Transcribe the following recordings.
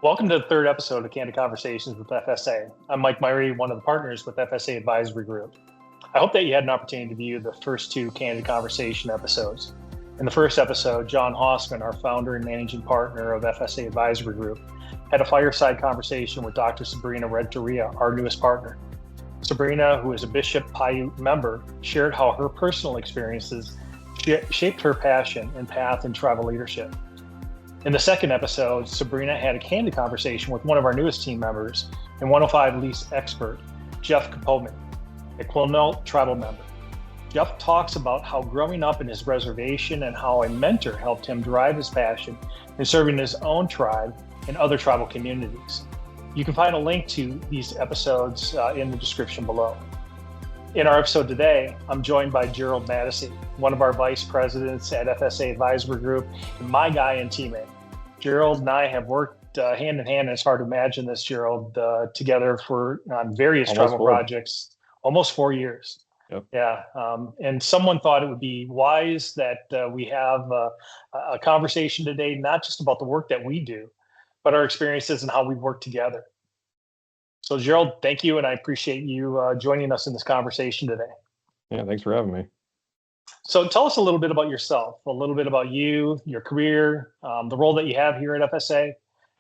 Welcome to the third episode of Candid Conversations with FSA. I'm Mike Myhre, one of the partners with FSA Advisory Group. I hope that you had an opportunity to view the first two Candid Conversation episodes. In the first episode, John Hossman, our founder and managing partner of FSA Advisory Group, had a fireside conversation with Dr. Sabrina Renteria, our newest partner. Sabrina, who is a Bishop Paiute member, shared how her personal experiences shaped her passion and path in tribal leadership. In the second episode, Sabrina had a candid conversation with one of our newest team members and 105 lease expert, Jeff Kapolman, a Quinault tribal member. Jeff talks about how growing up in his reservation and how a mentor helped him drive his passion in serving his own tribe and other tribal communities. You can find a link to these episodes in the description below. In our episode today, I'm joined by Gerald Matasy, one of our vice presidents at FSA Advisory Group, and my guy and teammate. Gerald and I have worked hand in hand, and it's hard to imagine this, Gerald, together on various tribal projects, almost 4 years. Yep. Yeah. And someone thought it would be wise that we have a conversation today, not just about the work that we do, but our experiences and how we work together. So, Gerald, thank you, and I appreciate you joining us in this conversation today. Yeah, thanks for having me. So tell us a little bit about yourself, a little bit about you, your career, the role that you have here at FSA, and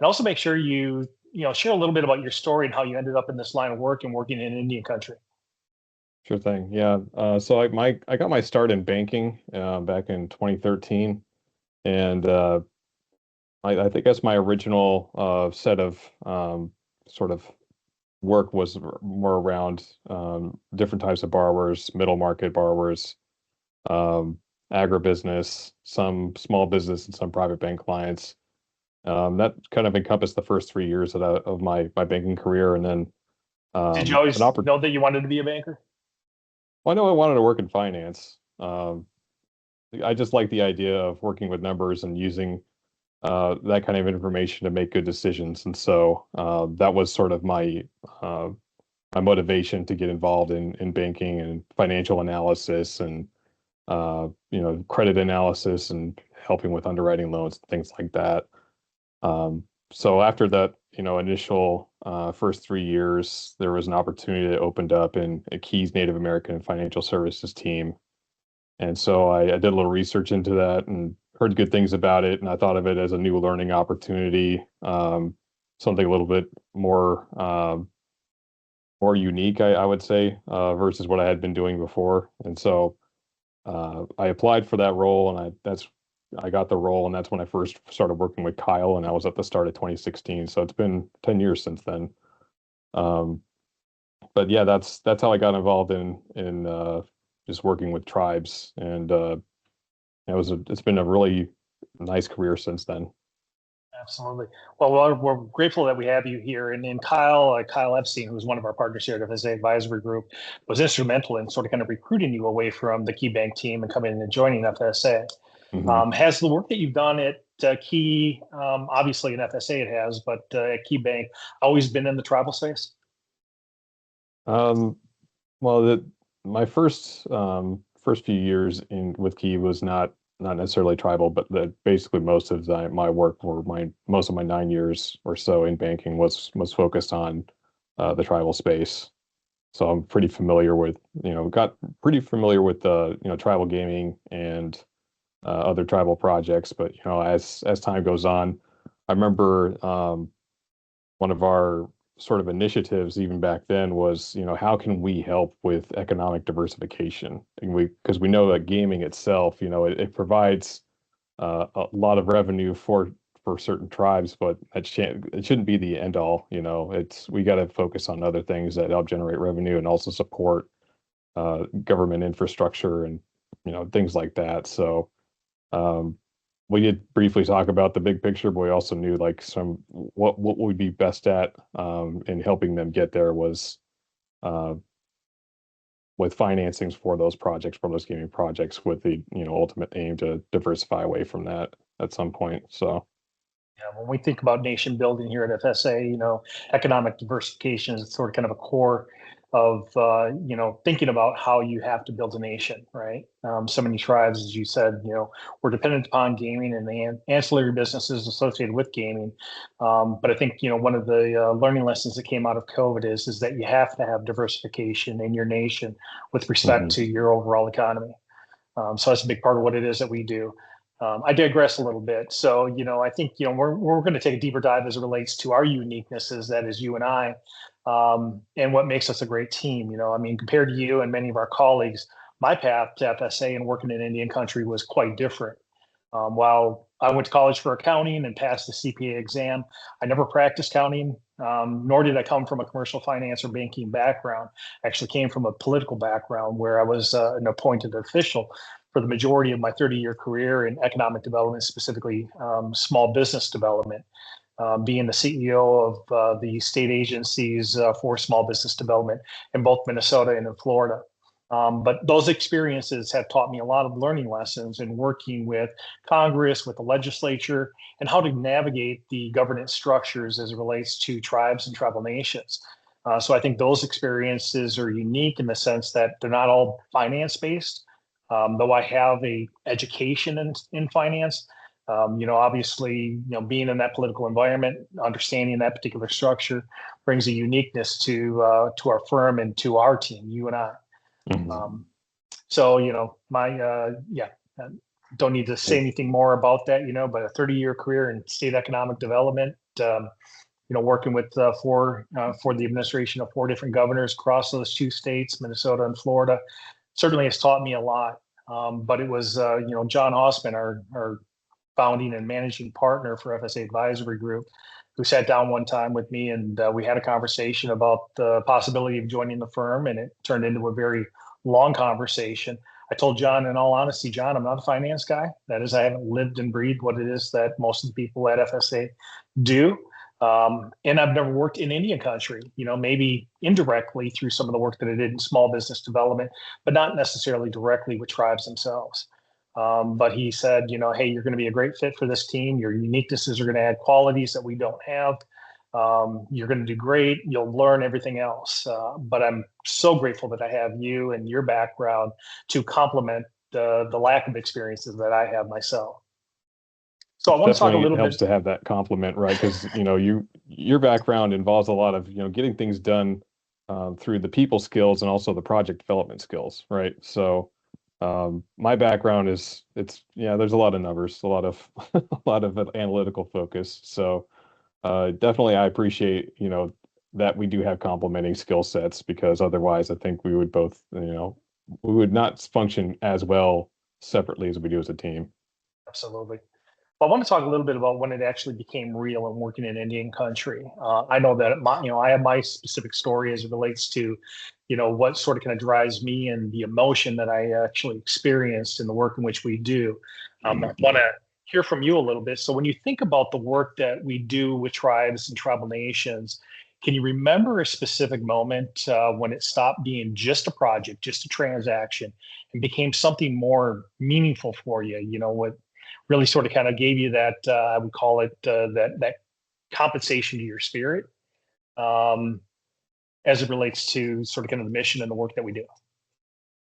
also make sure you share a little bit about your story and how you ended up in this line of work and working in Indian country. Sure thing. Yeah. So I got my start in banking back in 2013, and I think that's my original set of sort of work was more around different types of borrowers, middle market borrowers, agribusiness, some small business, and some private bank clients. That kind of encompassed the first 3 years of my banking career, and then did you always know that you wanted to be a banker? Well, I know I wanted to work in finance. I just like the idea of working with numbers and using that kind of information to make good decisions, and so that was sort of my motivation to get involved in banking and financial analysis and credit analysis and helping with underwriting loans, things like that. So after that, initial first 3 years, there was an opportunity that opened up in a Keys Native American Financial Services team. And so I did a little research into that and heard good things about it. And I thought of it as a new learning opportunity, something a little bit more unique, I would say, versus what I had been doing before. And so I applied for that role, and I got the role, and that's when I first started working with Kyle, and I was at the start of 2016. So it's been 10 years since then. But yeah, that's how I got involved in just working with tribes, and it's been a really nice career since then. Absolutely. Well, we're grateful that we have you here. And Kyle Epstein, who's one of our partners here at FSA Advisory Group, was instrumental in sort of kind of recruiting you away from the Key Bank team and coming in and joining FSA. Mm-hmm. Has the work that you've done at Key, obviously in FSA it has, but at Key Bank, always been in the tribal space? Well, my first few years with Key was not necessarily tribal, but basically most of my work, or most of my 9 years or so in banking, was focused on the tribal space. So I'm pretty familiar with tribal gaming and other tribal projects. But as time goes on, I remember one of our sort of initiatives even back then was, how can we help with economic diversification? And because we know that gaming itself, it provides a lot of revenue for certain tribes, but it shouldn't be the end all. We got to focus on other things that help generate revenue and also support government infrastructure and things like that. So we did briefly talk about the big picture, but we also knew like what we'd be best at in helping them get there was with financings for those projects, for those gaming projects, with the ultimate aim to diversify away from that at some point. So yeah, when we think about nation building here at FSA, economic diversification is sort of kind of a core thinking about how you have to build a nation, right? So many tribes, as you said, we're dependent upon gaming and the ancillary businesses associated with gaming. But I think, one of the learning lessons that came out of COVID is that you have to have diversification in your nation with respect to your overall economy. So that's a big part of what it is that we do. I digress a little bit. So, I think, we're going to take a deeper dive as it relates to our uniquenesses, that is you and I, and what makes us a great team. Compared to you and many of our colleagues, my path to FSA and working in Indian country was quite different. While I went to college for accounting and passed the CPA exam, I never practiced accounting, nor did I come from a commercial finance or banking background. I actually came from a political background where I was an appointed official for the majority of my 30-year career in economic development, specifically small business development, being the CEO of the state agencies for small business development in both Minnesota and in Florida. But those experiences have taught me a lot of learning lessons in working with Congress, with the legislature, and how to navigate the governance structures as it relates to tribes and tribal nations. So I think those experiences are unique in the sense that they're not all finance-based. Though I have a education in finance, obviously, being in that political environment, understanding that particular structure brings a uniqueness to our firm and to our team, you and I. So, don't need to say anything more about that, but a 30-year career in state economic development, working with for the administration of 4 different governors across those 2 states, Minnesota and Florida, certainly has taught me a lot. But it was, John Hausman, our founding and managing partner for FSA Advisory Group, who sat down one time with me, and we had a conversation about the possibility of joining the firm, and it turned into a very long conversation. I told John, in all honesty, John, I'm not a finance guy. That is, I haven't lived and breathed what it is that most of the people at FSA do. And I've never worked in Indian country, maybe indirectly through some of the work that I did in small business development, but not necessarily directly with tribes themselves. But he said, hey, you're going to be a great fit for this team. Your uniquenesses are going to add qualities that we don't have. You're going to do great. You'll learn everything else. But I'm so grateful that I have you and your background to complement the lack of experiences that I have myself. So I want to talk a little bit. It helps to have that compliment, right? Because your background involves a lot of getting things done through the people skills and also the project development skills, right? So my background is there's a lot of numbers, a lot of analytical focus. So definitely I appreciate that we do have complementing skill sets, because otherwise I think we would both we would not function as well separately as we do as a team. Absolutely. I want to talk a little bit about when it actually became real and working in Indian country. I know that I have my specific story as it relates to, what sort of kind of drives me and the emotion that I actually experienced in the work in which we do. I want to hear from you a little bit. So when you think about the work that we do with tribes and tribal nations, can you remember a specific moment when it stopped being just a project, just a transaction, and became something more meaningful for you? What really sort of kind of gave you that, I would call it that compensation to your spirit, as it relates to sort of kind of the mission and the work that we do.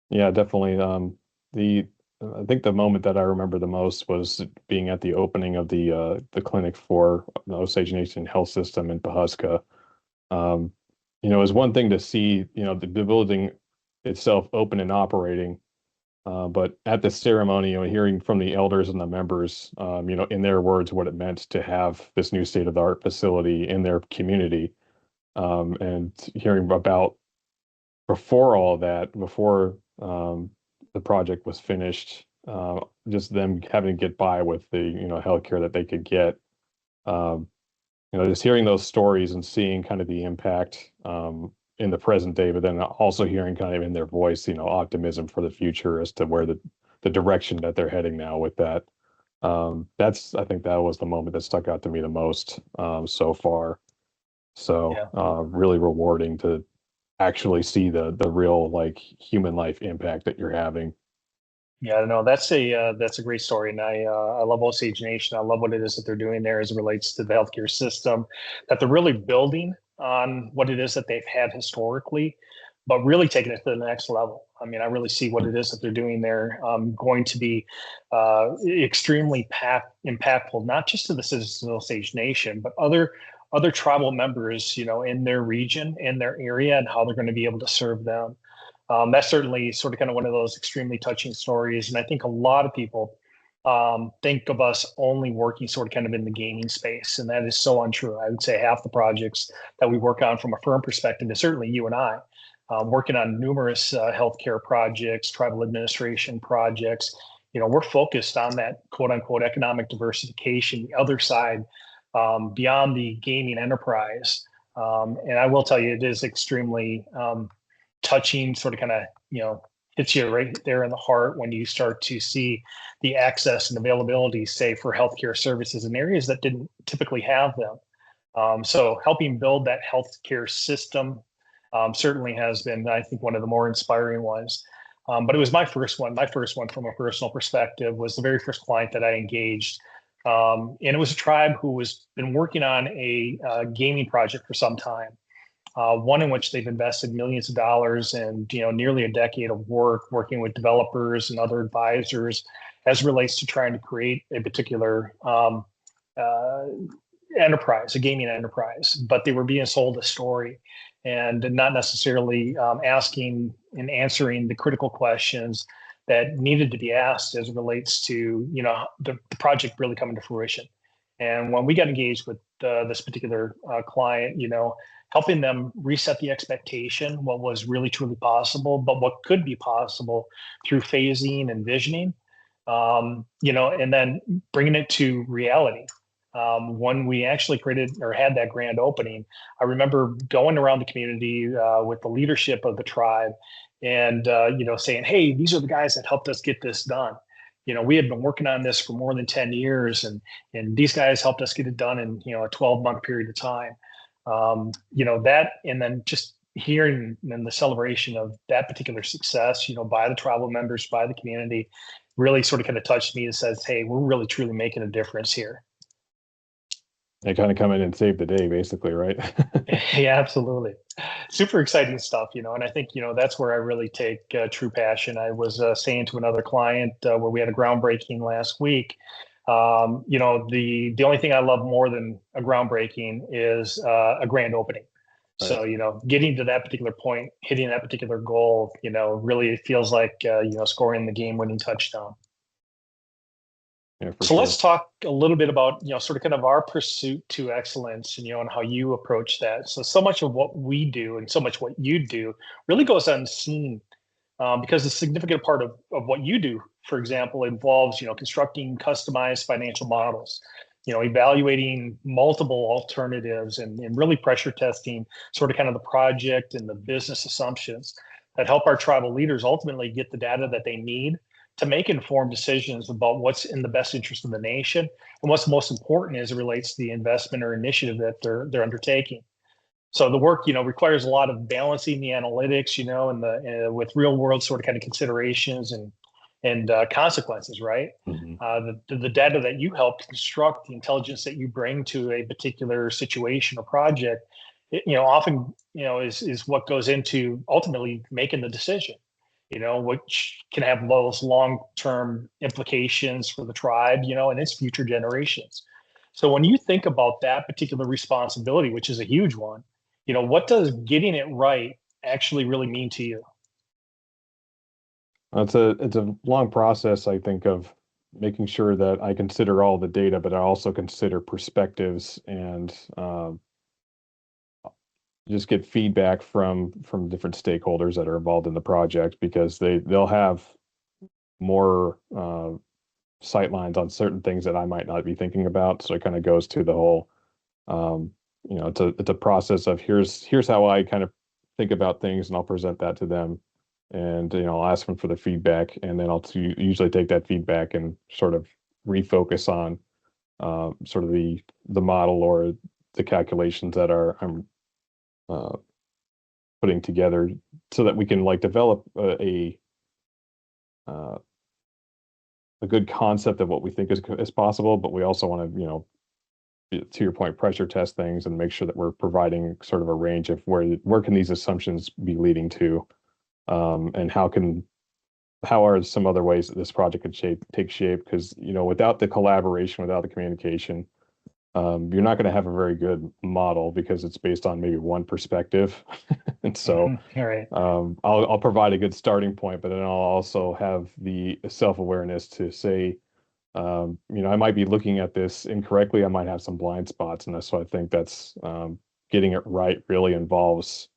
Yeah, definitely. I think the moment that I remember the most was being at the opening of the clinic for the Osage Nation Health System in Pawhuska. It was one thing to see the building itself open and operating. But at the ceremony, hearing from the elders and the members, in their words, what it meant to have this new state-of-the-art facility in their community, and hearing about before all that, before the project was finished, just them having to get by with the healthcare that they could get. Just hearing those stories and seeing kind of the impact in the present day, but then also hearing kind of in their voice, optimism for the future as to where the direction that they're heading now with that. I think that was the moment that stuck out to me the most so far. So really rewarding to actually see the real human life impact that you're having. Yeah, no, that's a great story, and I love Osage Nation. I love what it is that they're doing there as it relates to the healthcare system, that they're really building on what it is that they've had historically. but really taking it to the next level. I mean, I really see what it is that they're doing there going to be extremely impactful, not just to the citizens of Osage Nation, but other tribal members, in their region, in their area, and how they're going to be able to serve them. That's certainly sort of kind of one of those extremely touching stories. And I think a lot of people think of us only working sort of kind of in the gaming space. And that is so untrue. I would say half the projects that we work on from a firm perspective is certainly you and I, working on numerous healthcare projects, tribal administration projects. We're focused on that quote unquote economic diversification, the other side, beyond the gaming enterprise. And I will tell you, it is extremely touching, sort of kind of, hits you right there in the heart when you start to see the access and availability, say, for healthcare services in areas that didn't typically have them. So helping build that healthcare system certainly has been, I think, one of the more inspiring ones. But it was my first one. My first one from a personal perspective was the very first client that I engaged. And it was a tribe who was been working on a gaming project for some time. One in which they've invested millions of dollars and nearly a decade of work working with developers and other advisors as relates to trying to create a particular enterprise, a gaming enterprise. But they were being sold a story and not necessarily asking and answering the critical questions that needed to be asked as it relates to the project really coming to fruition. And when we got engaged with this particular client, helping them reset the expectation, what was really truly possible, but what could be possible through phasing and visioning, and then bringing it to reality. When we actually created or had that grand opening, I remember going around the community with the leadership of the tribe and, saying, hey, these are the guys that helped us get this done. We had been working on this for more than 10 years and these guys helped us get it done in, a 12-month period of time. That, and then just hearing and the celebration of that particular success, by the tribal members, by the community, really sort of kind of touched me and says, hey, we're really truly making a difference here. They kind of come in and save the day, basically, right? Yeah, absolutely. Super exciting stuff, and I think, that's where I really take true passion. I was saying to another client where we had a groundbreaking last week, the only thing I love more than a groundbreaking is a grand opening. Right. So, getting to that particular point, hitting that particular goal, really it feels like, scoring the game-winning touchdown. Yeah, so sure. Let's talk a little bit about, sort of kind of our pursuit to excellence, and how you approach that. So much of what we do and so much what you do really goes unseen because a significant part of what you do, for example, involves, constructing customized financial models, evaluating multiple alternatives and really pressure testing sort of kind of the project and the business assumptions that help our tribal leaders ultimately get the data that they need to make informed decisions about what's in the best interest of the nation and what's most important as it relates to the investment or initiative that they're undertaking. So the work, requires a lot of balancing the analytics, and the with real world sort of kind of considerations and consequences, right? Mm-hmm. The data that you help construct, the intelligence that you bring to a particular situation or project, often, is what goes into ultimately making the decision. Which can have those long-term implications for the tribe, and its future generations. So when you think about that particular responsibility, which is a huge one, what does getting it right actually really mean to you? It's a long process, I think, of making sure that I consider all the data, but I also consider perspectives and just get feedback from different stakeholders that are involved in the project because they'll have more sight lines on certain things that I might not be thinking about. So it kind of goes to the whole, it's a process of here's how I kind of think about things, and I'll present that to them, and I'll ask them for the feedback, and then I'll usually take that feedback and sort of refocus on sort of the model or the calculations that I'm putting together so that we can develop a good concept of what we think is possible, but we also want to to your point, pressure test things and make sure that we're providing sort of a range of where can these assumptions be leading to, and how are some other ways that this project could take shape? Because without the collaboration, without the communication, you're not going to have a very good model because it's based on maybe one perspective. And so All right. I'll provide a good starting point, but then I'll also have the self-awareness to say, I might be looking at this incorrectly. I might have some blind spots. And so I think that's getting it right really involves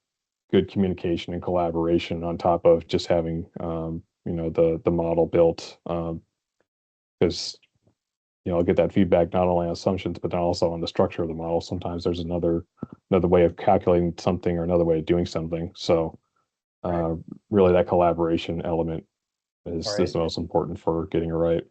good communication and collaboration on top of just having, the model built. Because I'll get that feedback not only on assumptions, but then also on the structure of the model. Sometimes there's another way of calculating something or another way of doing something. So really that collaboration element is the most important for getting it right.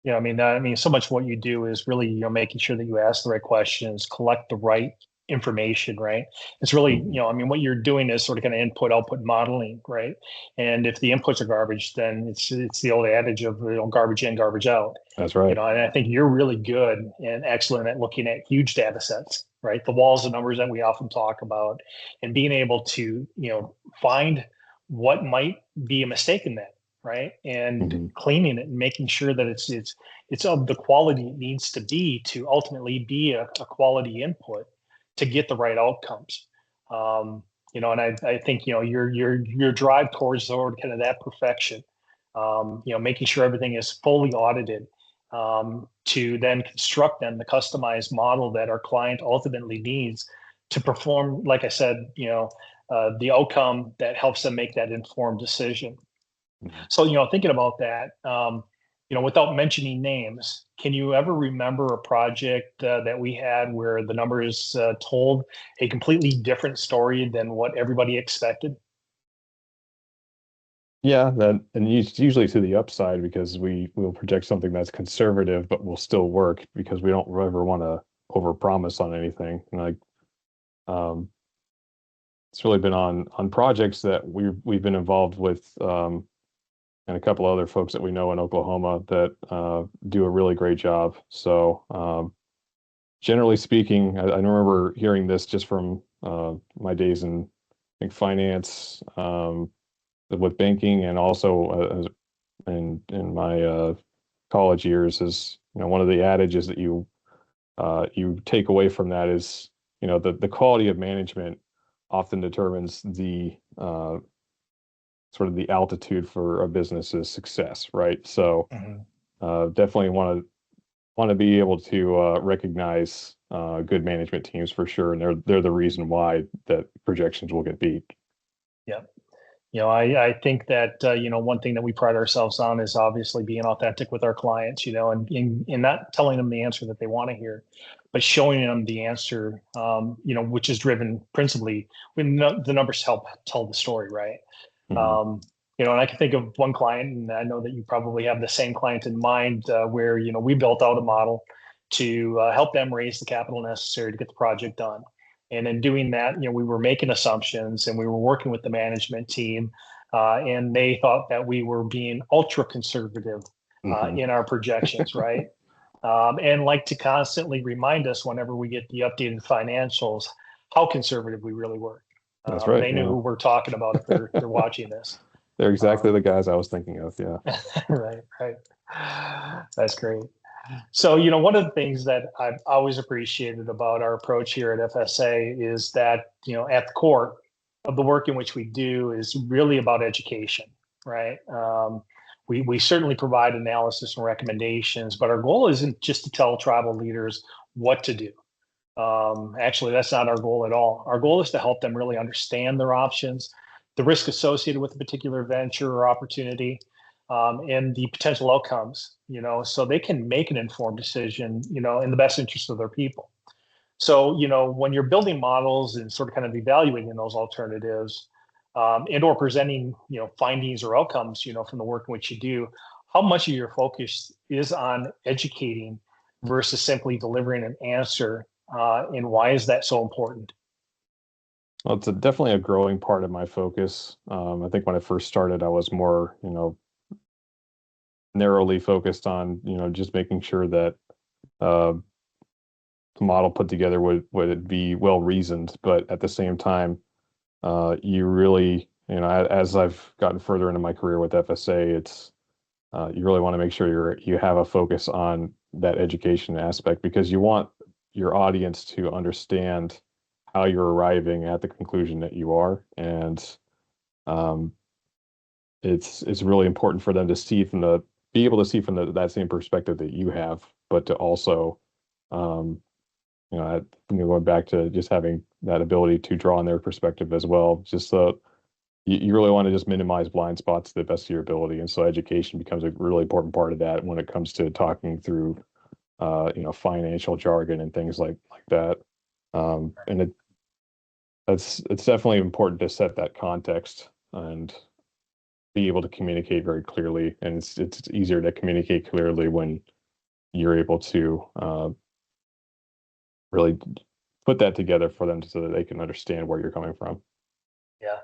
Yeah, I mean, so much of what you do is really, making sure that you ask the right questions, collect the right information, right? It's really, I mean, what you're doing is sort of kind of input output modeling, right? And if the inputs are garbage, then it's the old adage of garbage in, garbage out. That's right. And I think you're really good and excellent at looking at huge data sets, right? The walls of numbers that we often talk about, and being able to, find what might be a mistake in that, right? And cleaning it and making sure that it's of the quality it needs to be to ultimately be a quality input to get the right outcomes. And I think your drive towards sort of kind of that perfection, making sure everything is fully audited, to then construct then the customized model that our client ultimately needs to perform, like I said, the outcome that helps them make that informed decision. So, thinking about that, without mentioning names, can you ever remember a project that we had where the numbers told a completely different story than what everybody expected? Yeah, and it's usually to the upside because we'll project something that's conservative, but will still work because we don't ever want to overpromise on anything. And it's really been on projects that we've been involved with, and a couple other folks that we know in Oklahoma that do a really great job. So generally speaking, I remember hearing this just from my days in, I think, finance, with banking, and also in my college years. Is one of the adages that you take away from that is the quality of management often determines the sort of the altitude for a business's success, right? So definitely want to be able to recognize good management teams for sure, and they're the reason why that projections will get beat. Yeah. I think that, one thing that we pride ourselves on is obviously being authentic with our clients, and in not telling them the answer that they want to hear, but showing them the answer, which is driven principally when the numbers help tell the story, right? And I can think of one client, and I know that you probably have the same client in mind, where, we built out a model to help them raise the capital necessary to get the project done. And in doing that, we were making assumptions and we were working with the management team, and they thought that we were being ultra conservative in our projections, right? And like to constantly remind us whenever we get the updated financials, how conservative we really were. That's right. They knew who we're talking about if they're watching this. They're exactly the guys I was thinking of. Yeah. Right. That's great. So, one of the things that I've always appreciated about our approach here at FSA is that, at the core of the work in which we do is really about education, right? We certainly provide analysis and recommendations, but our goal isn't just to tell tribal leaders what to do. Actually, that's not our goal at all. Our goal is to help them really understand their options, the risk associated with a particular venture or opportunity, and the potential outcomes, so they can make an informed decision, in the best interest of their people. So, when you're building models and sort of kind of evaluating those alternatives, and or presenting, findings or outcomes, from the work in which you do, how much of your focus is on educating versus simply delivering an answer, and why is that so important? Well, it's definitely a growing part of my focus. I think when I first started, I was more, narrowly focused on, just making sure that model put together would be well reasoned, but at the same time, you really, as I've gotten further into my career with FSA, it's you really want to make sure you have a focus on that education aspect, because you want your audience to understand how you're arriving at the conclusion that you are, and um, it's really important for them to be able to see from that same perspective that you have, but to also, um, going back to just having that ability to draw on their perspective as well. Just so you really want to just minimize blind spots to the best of your ability, and so education becomes a really important part of that when it comes to talking through, financial jargon and things like that. And it's definitely important to set that context and be able to communicate very clearly. And it's easier to communicate clearly when you're able to really put that together for them so that they can understand where you're coming from. Yeah.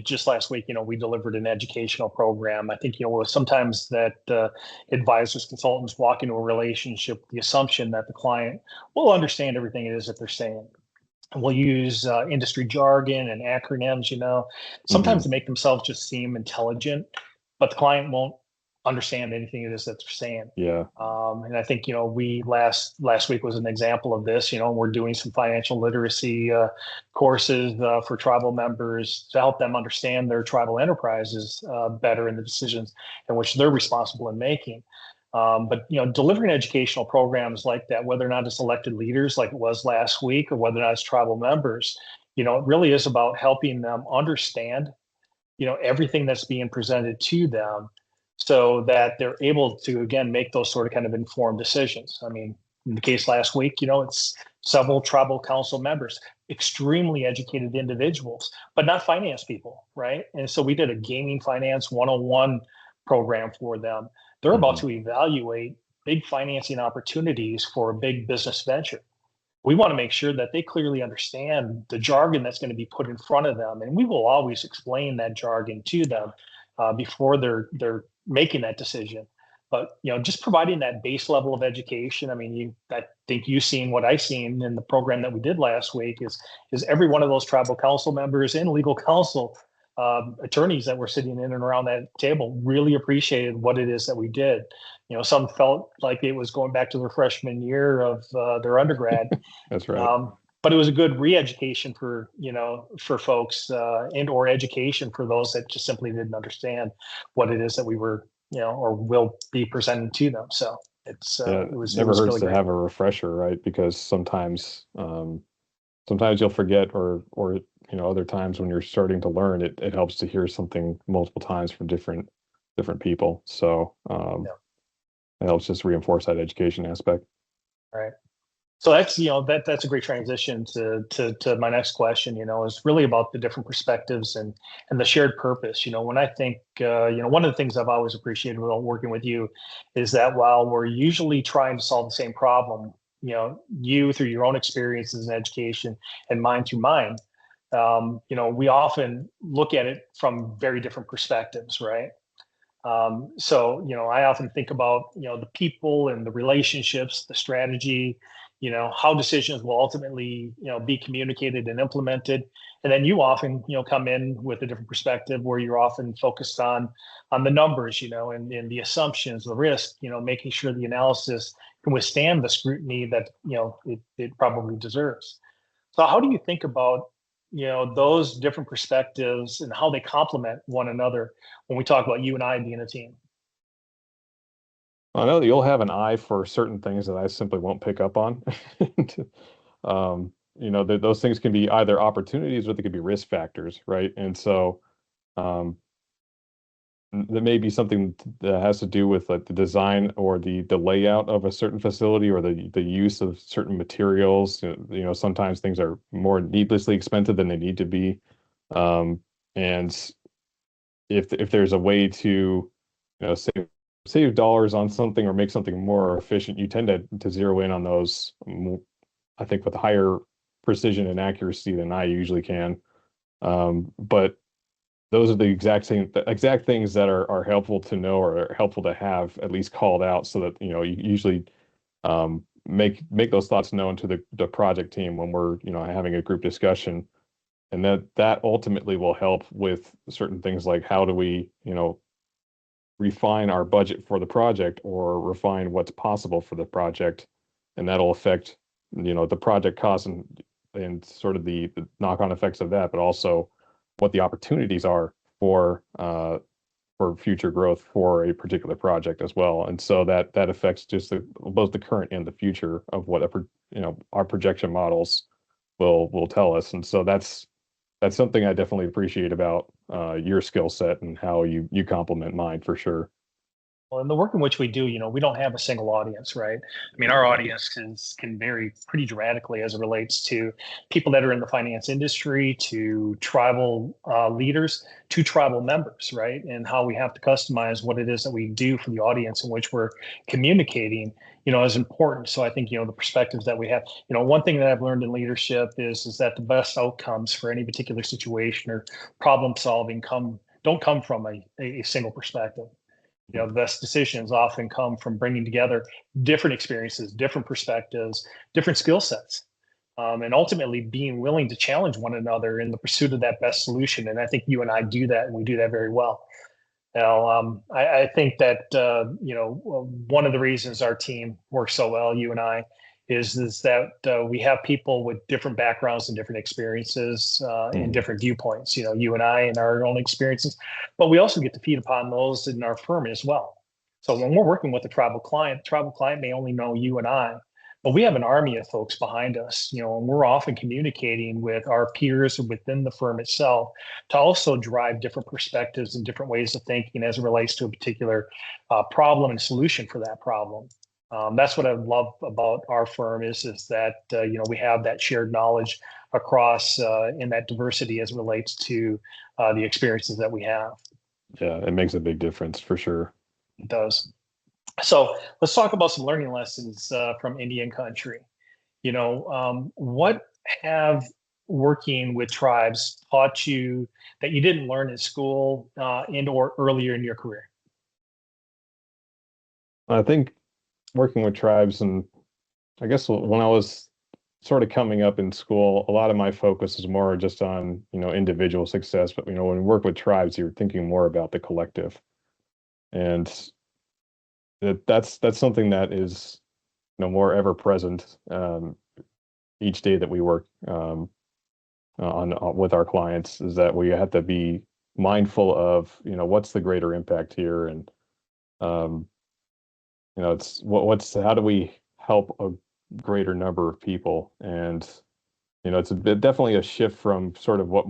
Just last week, we delivered an educational program. I think, sometimes that advisors, consultants walk into a relationship with the assumption that the client will understand everything it is that they're saying. We'll use industry jargon and acronyms, Hmm. sometimes to make themselves just seem intelligent, but the client won't understand anything it is that they're saying. Yeah. And I think, we last week was an example of this. We're doing some financial literacy courses for tribal members to help them understand their tribal enterprises better in the decisions in which they're responsible in making. But delivering educational programs like that, whether or not it's elected leaders like it was last week, or whether or not it's tribal members, it really is about helping them understand, everything that's being presented to them, so that they're able to again make those sort of kind of informed decisions. I mean, in the case last week, it's several tribal council members, extremely educated individuals, but not finance people, right? And so we did a gaming finance 101 program for them. They're about Hmm. to evaluate big financing opportunities for a big business venture. We want to make sure that they clearly understand the jargon that's going to be put in front of them, and we will always explain that jargon to them before they're making that decision. But just providing that base level of education. I mean, I think you've seen what I've seen in the program that we did last week is every one of those tribal council members and legal counsel attorneys that were sitting in and around that table really appreciated what it is that we did. Some felt like it was going back to their freshman year of their undergrad. That's right. But it was a good re-education for folks, and or education for those that just simply didn't understand what it is that we were, or will be presenting to them. So Yeah, it never was hurts really to great. have a refresher, right? Because sometimes you'll forget, or other times when you're starting to learn, it helps to hear something multiple times from different people. So Yeah. it helps just reinforce that education aspect. All right. So that's that's a great transition to my next question. Is really about the different perspectives and the shared purpose. When I think one of the things I've always appreciated about working with you is that while we're usually trying to solve the same problem, you through your own experiences in education and mine through mine, we often look at it from very different perspectives, right? So, I often think about, the people and the relationships, the strategy, how decisions will ultimately, be communicated and implemented. And then you often, come in with a different perspective where you're often focused on the numbers, and the assumptions, the risk, making sure the analysis can withstand the scrutiny that, it probably deserves. So how do you think about, those different perspectives and how they complement one another when we talk about you and I being a team? I know that you'll have an eye for certain things that I simply won't pick up on. Those things can be either opportunities or they could be risk factors, right? And so um, there may be something that has to do with like the design or the layout of a certain facility, or the use of certain materials. Sometimes things are more needlessly expensive than they need to be. Um, and if there's a way to, save dollars on something or make something more efficient, you tend to zero in on those, I think, with higher precision and accuracy than I usually can. But those are the exact things that are helpful to know, or are helpful to have at least called out, so that you usually make those thoughts known to the project team when we're, having a group discussion. And that ultimately will help with certain things like how do we, refine our budget for the project or refine what's possible for the project. And that'll affect, the project costs and sort of the knock-on effects of that, but also what the opportunities are for future growth for a particular project as well. And so that affects just both the current and the future of what our projection models will tell us. And so that's something I definitely appreciate about your skill set and how you complement mine for sure. Well, in the work in which we do, we don't have a single audience, right? I mean, our audience can vary pretty dramatically as it relates to people that are in the finance industry, to tribal leaders, to tribal members, right? And how we have to customize what it is that we do for the audience in which we're communicating, is important. So I think, the perspectives that we have, one thing that I've learned in leadership is that the best outcomes for any particular situation or problem solving don't come from a single perspective. The best decisions often come from bringing together different experiences, different perspectives, different skill sets, and ultimately being willing to challenge one another in the pursuit of that best solution. And I think you and I do that, and we do that very well. Now, I think that one of the reasons our team works so well, you and I, is that we have people with different backgrounds and different experiences and different viewpoints. You and I and our own experiences, but we also get to feed upon those in our firm as well. So when we're working with a tribal client may only know you and I, but we have an army of folks behind us, and we're often communicating with our peers within the firm itself to also drive different perspectives and different ways of thinking as it relates to a particular problem and solution for that problem. That's what I love about our firm is that, we have that shared knowledge across in that diversity as it relates to the experiences that we have. Yeah, it makes a big difference for sure. It does. So let's talk about some learning lessons from Indian country. What have working with tribes taught you that you didn't learn in school and or earlier in your career? I think working with tribes, and I guess when I was sort of coming up in school, a lot of my focus is more just on, individual success. But, when you work with tribes, you're thinking more about the collective. And that's something that is, more ever present each day that we work on with our clients, is that we have to be mindful of, what's the greater impact here. And, it's how do we help a greater number of people? And, it's definitely a shift from sort of what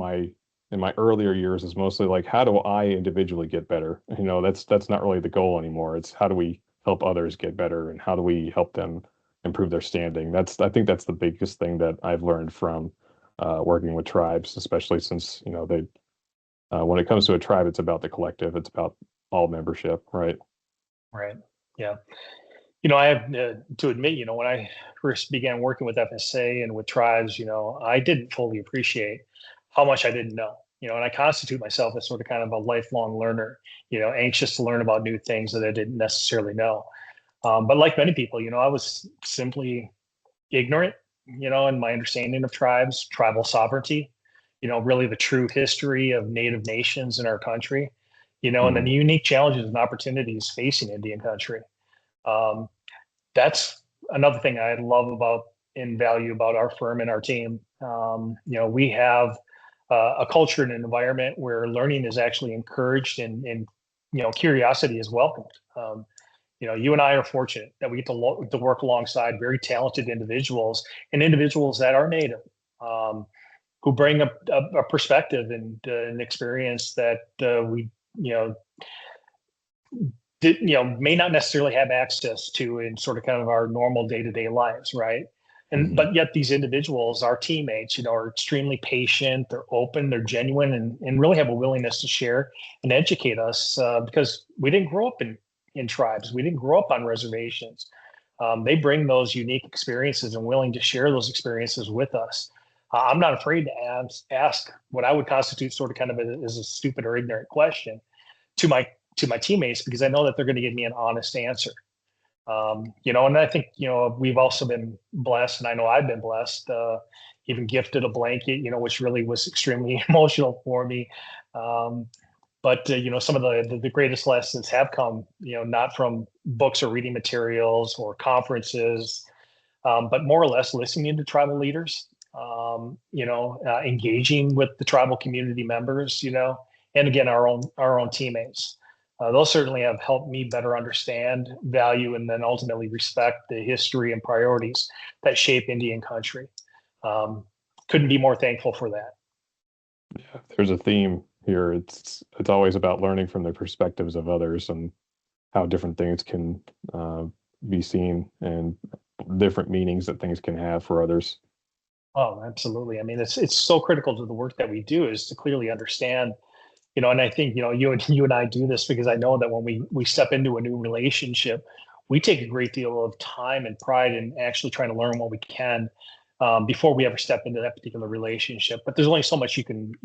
in my earlier years is mostly like, how do I individually get better? That's not really the goal anymore. It's how do we help others get better, and how do we help them improve their standing? I think that's the biggest thing that I've learned from working with tribes, especially since, they when it comes to a tribe, it's about the collective. It's about all membership, right? Right. Yeah. I have to admit, when I first began working with FSA and with tribes, I didn't fully appreciate how much I didn't know. And I constitute myself as sort of kind of a lifelong learner, anxious to learn about new things that I didn't necessarily know. But like many people, I was simply ignorant, in my understanding of tribes, tribal sovereignty, really the true history of native nations in our country, and then the unique challenges and opportunities facing Indian country. That's another thing I love about and value about our firm and our team. We have a culture and an environment where learning is actually encouraged and curiosity is welcomed. You and I are fortunate that we get to work alongside very talented individuals and individuals that are native, who bring a perspective and an experience that we, may not necessarily have access to in sort of kind of our normal day-to-day lives, right? And but yet these individuals, our teammates, are extremely patient, they're open, they're genuine, and really have a willingness to share and educate us because we didn't grow up in tribes, we didn't grow up on reservations. They bring those unique experiences and willing to share those experiences with us. I'm not afraid to ask what I would constitute sort of kind of as a stupid or ignorant question to my teammates, because I know that they're going to give me an honest answer. And I think, we've also been blessed, and I know I've been blessed, even gifted a blanket, which really was extremely emotional for me. Um, but some of the greatest lessons have come, not from books or reading materials or conferences, but more or less listening to tribal leaders, engaging with the tribal community members, and again our own teammates. Those certainly have helped me better understand, value, and then ultimately respect the history and priorities that shape Indian country. Um, couldn't be more thankful for that. Yeah, there's a theme here. It's always about learning from the perspectives of others and how different things can uh, be seen and different meanings that things can have for others. Oh, absolutely. I mean, it's so critical to the work that we do is to clearly understand, and I think, you and I do this because I know that when we step into a new relationship, we take a great deal of time and pride in actually trying to learn what we can, before we ever step into that particular relationship. But there's only so much you can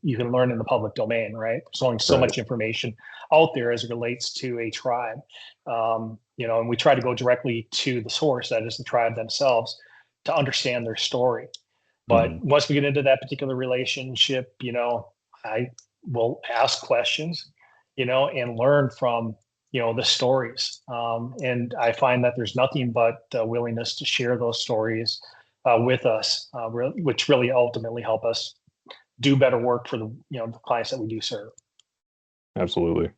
learn in the public domain, right? There's only so Right. much information out there as it relates to a tribe. And we try to go directly to the source, that is the tribe themselves, to understand their story. But Mhm. once we get into that particular relationship, I will ask questions, and learn from, the stories. And I find that there's nothing but willingness to share those stories with us, which really ultimately help us do better work for the clients that we do serve. Absolutely.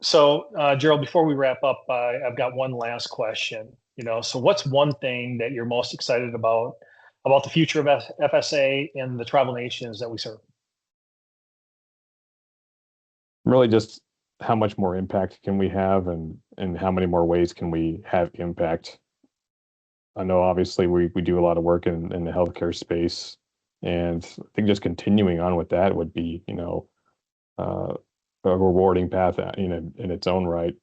So, Gerald, before we wrap up, I've got one last question. So what's one thing that you're most excited about the future of FSA and the tribal nations that we serve? Really just how much more impact can we have and how many more ways can we have impact? I know obviously we do a lot of work in the healthcare space, and I think just continuing on with that would be, uh, a rewarding path, in its own right.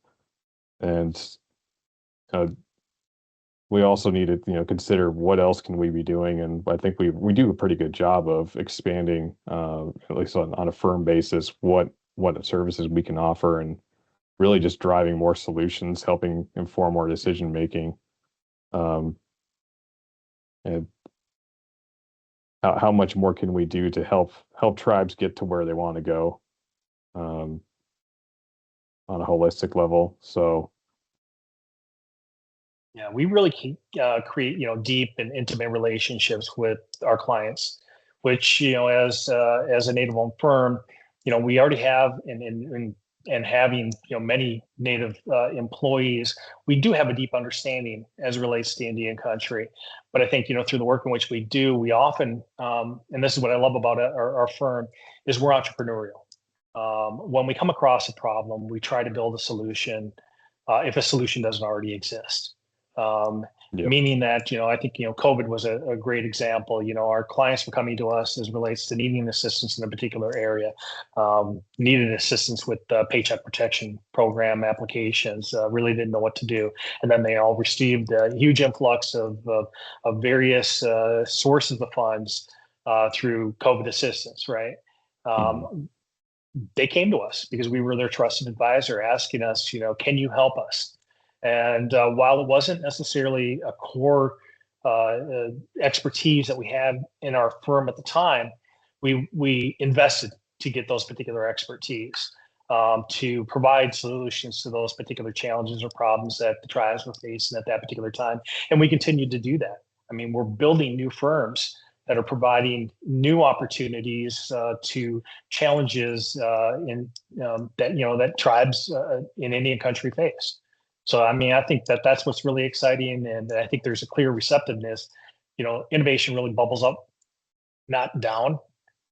And uh, we also need to, consider what else can we be doing. And I think we do a pretty good job of expanding, at least on a firm basis, what services we can offer, and really just driving more solutions, helping inform our decision making. Um, and how much more can we do to help tribes get to where they want to go, um, on a holistic level? So Yeah, we really create, deep and intimate relationships with our clients, which, as a native-owned firm, we already have, and having, many native employees, we do have a deep understanding as it relates to Indian country. But I think, through the work in which we do, we often, and this is what I love about our firm, is we're entrepreneurial. When we come across a problem, we try to build a solution, if a solution doesn't already exist. Um, yep. Meaning that, I think, COVID was a great example. Our clients were coming to us as relates to needing assistance in a particular area, needed assistance with paycheck protection program applications, really didn't know what to do. And then they all received a huge influx of various sources of funds through COVID assistance, right? Mhm. Um, they came to us because we were their trusted advisor, asking us, can you help us? And while it wasn't necessarily a core expertise that we had in our firm at the time, we invested to get those particular expertise, to provide solutions to those particular challenges or problems that the tribes were facing at that particular time. And we continued to do that. I mean, we're building new firms that are providing new opportunities to challenges that tribes in Indian country face. So, I mean, I think that that's what's really exciting, and I think there's a clear receptiveness. Innovation really bubbles up, not down.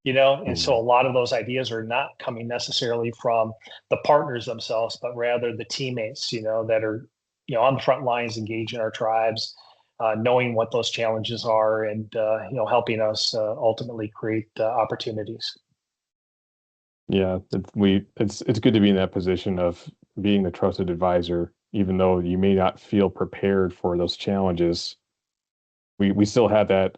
And so Mhm. a lot of those ideas are not coming necessarily from the partners themselves, but rather the teammates, that are, on the front lines, engaging our tribes, knowing what those challenges are, and helping us ultimately create opportunities. Yeah, it's good to be in that position of being the trusted advisor, even though you may not feel prepared for those challenges. We still have that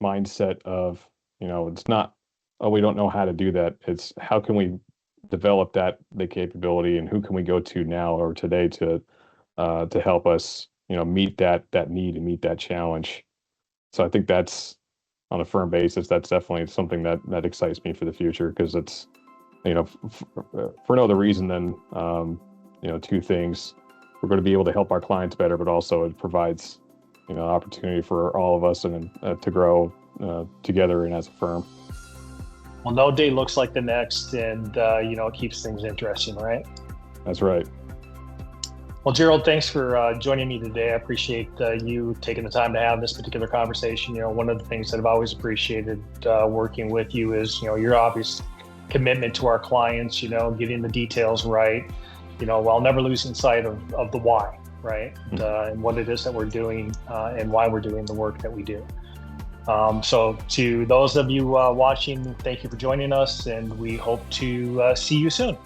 mindset of, it's not, oh, we don't know how to do that. It's how can we develop the capability, and who can we go to now or today to to help us, meet that need and meet that challenge. So I think that's on a firm basis. That's definitely something that excites me for the future, because it's, for no other reason than, two things. We're going to be able to help our clients better, but also it provides, opportunity for all of us and to grow together and as a firm. Well, no day looks like the next, and it keeps things interesting, right? That's right. Well, Gerald, thanks for joining me today. I appreciate you taking the time to have this particular conversation. One of the things that I've always appreciated working with you is, your obvious commitment to our clients, getting the details right, while never losing sight of the why, right? And what it is that we're doing and why we're doing the work that we do. So to those of you watching, thank you for joining us, and we hope to see you soon.